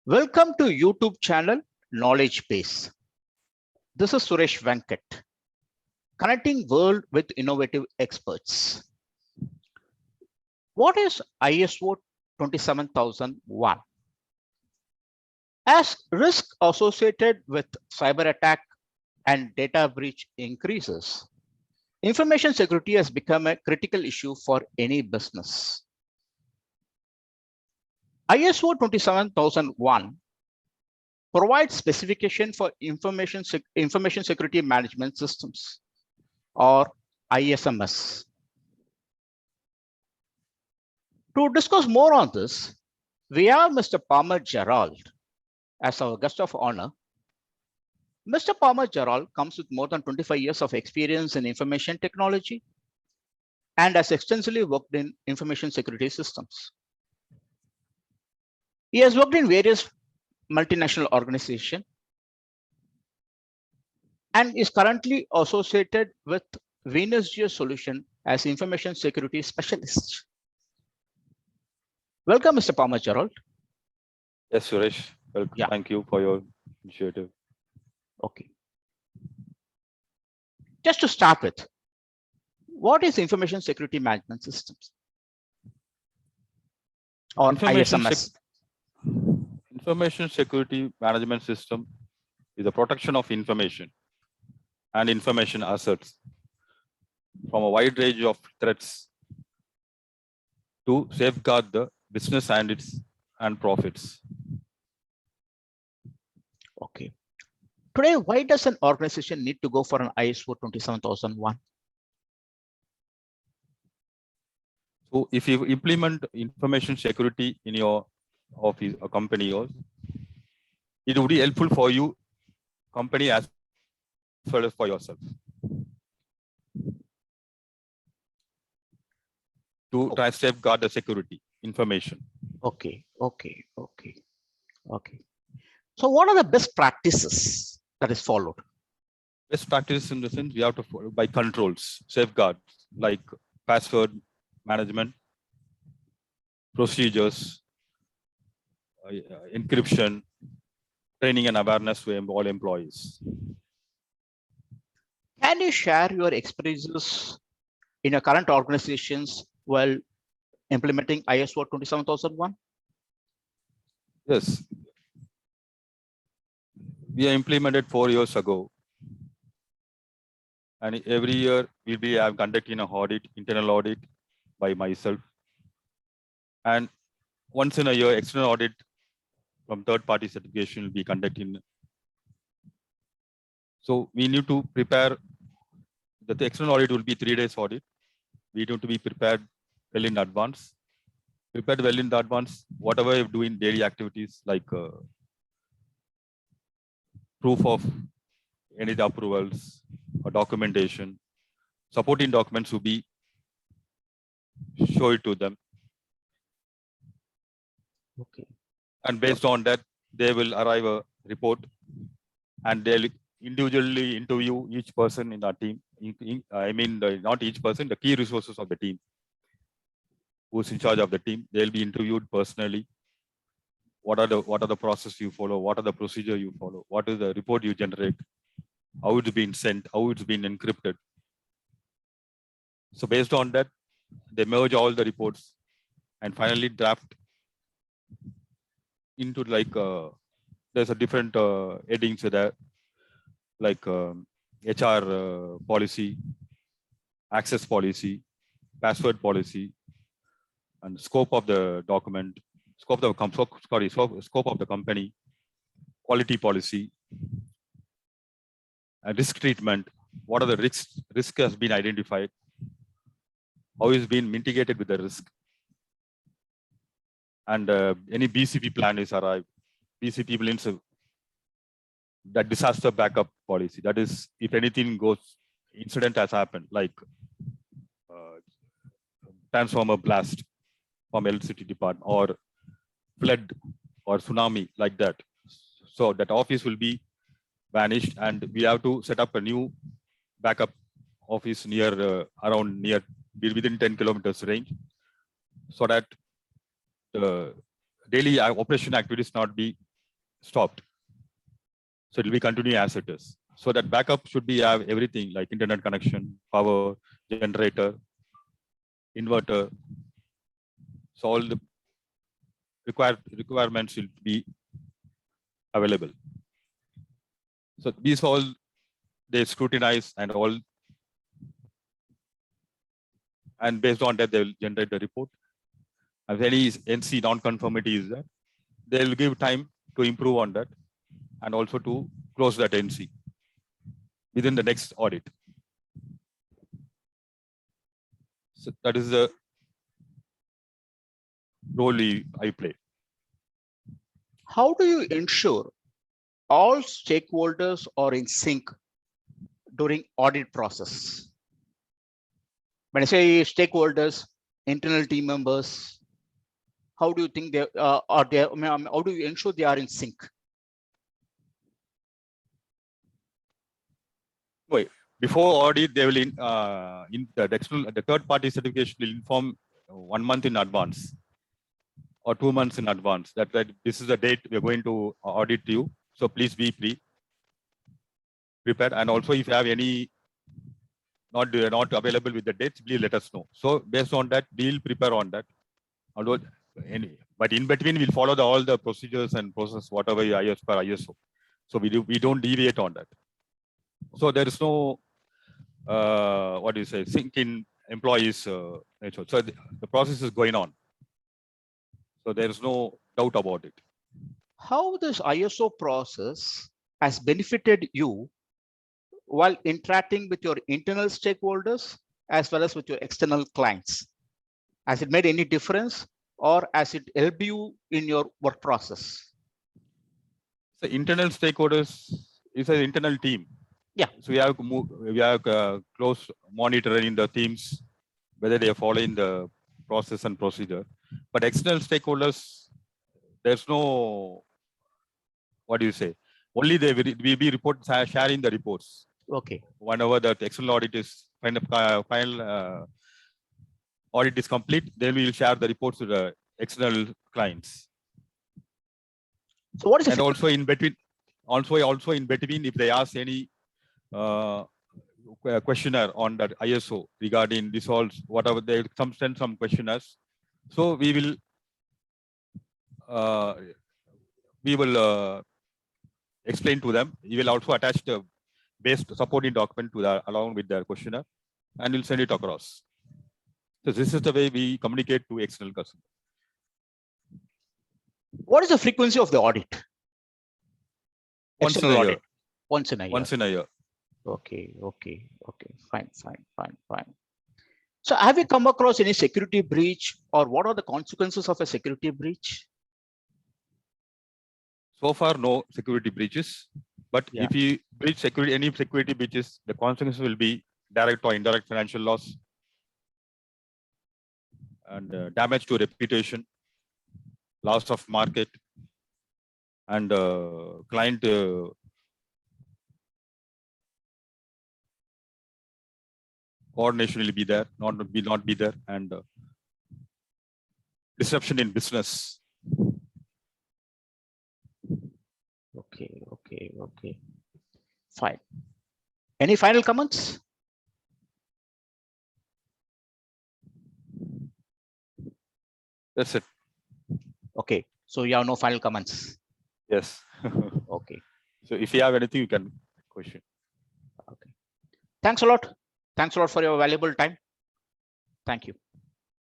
Welcome to YouTube channel Knowledge Base. This is Suresh Venkat, connecting world with innovative experts. What is ISO 27001? As risk associated with cyber attack and data breach increases, information security has become a critical issue for any business. ISO 27001 provides specification for information security management systems, or ISMS. To discuss more on this, we have Mr. Palmer Gerald as our guest of honor. Mr. Palmer Gerald comes with more than 25 years of experience in information technology and has extensively worked in information security systems. He has worked in various multinational organizations and is currently associated with Venus Geo Solution as information security specialist. Welcome, Mr. Palmer Gerald. Yes, Suresh. Welcome. Yeah. Thank you for your initiative. Okay. Just to start with, what is information security management systems? Or ISMS? Information security management system is the protection of information and information assets from a wide range of threats to safeguard the business and profits. Okay. Today, why does an organization need to go for an ISO 27001? So if you implement information security in your office or company, it would be helpful for you, company as well as for yourself. To try to safeguard the security information. Okay. So what are the best practices that is followed? Best practice in the sense we have to follow by controls, safeguards like password management, procedures, encryption, training and awareness to all employees. Can you share your experiences in your current organizations while implementing ISO 27001? Yes. We implemented 4 years ago. And every year we'll be conducting an audit, internal audit by myself. And once in a year, external audit from third-party certification will be conducted. So we need to prepare that the external audit will be 3 days audit. We need to be prepared well in advance. Prepared well in advance, whatever you're doing daily activities like proof of any approvals or documentation, supporting documents will be show it to them. Okay. And based on that, they will arrive a report and they'll individually interview each person in our team. Not each person, the key resources of the team who's in charge of the team. They'll be interviewed personally. What are the process you follow? What are the procedure you follow? What is the report you generate? How it's been sent? How it's been encrypted? So based on that, they merge all the reports and finally draft into there's a different headings there, like HR policy, access policy, password policy, and scope of the document, scope of the company, quality policy, and risk treatment. What are the risks? Risk has been identified. How is being mitigated with the risk? And any BCP plan is arrived. BCP means that disaster backup policy. That is, if anything incident has happened, like transformer blast from electricity department or flood or tsunami like that. So that office will be vanished and we have to set up a new backup office within 10 kilometers range so that the daily operation activities not be stopped. So it will be continue as it is. So that backup should be have everything like internet connection, power, generator, inverter. So all the requirements will be available. So these all they scrutinize and all, and based on that they will generate the report. If any NC non-conformity is there, they will give time to improve on that and also to close that NC within the next audit. So that is the role I play. How do you ensure all stakeholders are in sync during audit process? When I say stakeholders, internal team members, how do you think they are there? How do you ensure they are in sync? Wait, before audit, they will in the third party certification will inform 1 month in advance or 2 months in advance that this is the date we are going to audit you. So please be prepared. And also if you have any not available with the dates, please let us know. So based on that, we'll prepare on that. Although but in between we'll follow all the procedures and process whatever IS per ISO. So we don't deviate on that. So there is no what do you say, sync in employees nature. So the process is going on. So there is no doubt about it. How this ISO process has benefited you while interacting with your internal stakeholders as well as with your external clients? Has it made any difference or has it helped you in your work process? So internal stakeholders is an internal team. Yeah. So we have close monitoring the teams, whether they are following the process and procedure. But external stakeholders, there's no, what do you say? Only they will be sharing the reports. Okay. Whenever the external audit is final audit is complete, then we will share the reports to the external clients. So what is and also in between, if they ask any questionnaire on that ISO regarding this all, whatever they send some questionnaires, so we will explain to them. We will also attach the based supporting document to that along with their questionnaire, and we'll send it across. So this is the way we communicate to external customers. What is the frequency of the audit? Once in a year. Once in a year. Once in a year. Okay. Fine. So have you come across any security breach, or what are the consequences of a security breach? So far, no security breaches. But Yeah. if you breach any security breaches, the consequences will be direct or indirect financial loss and damage to reputation, loss of market, and client coordination will be there, not be there, and disruption in business. Okay. Fine. Any final comments? That's it. Okay. So you have no final comments. Yes. Okay. So if you have anything, you can question. Okay. Thanks a lot. Thanks a lot for your valuable time. Thank you.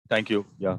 Thank you. Yeah.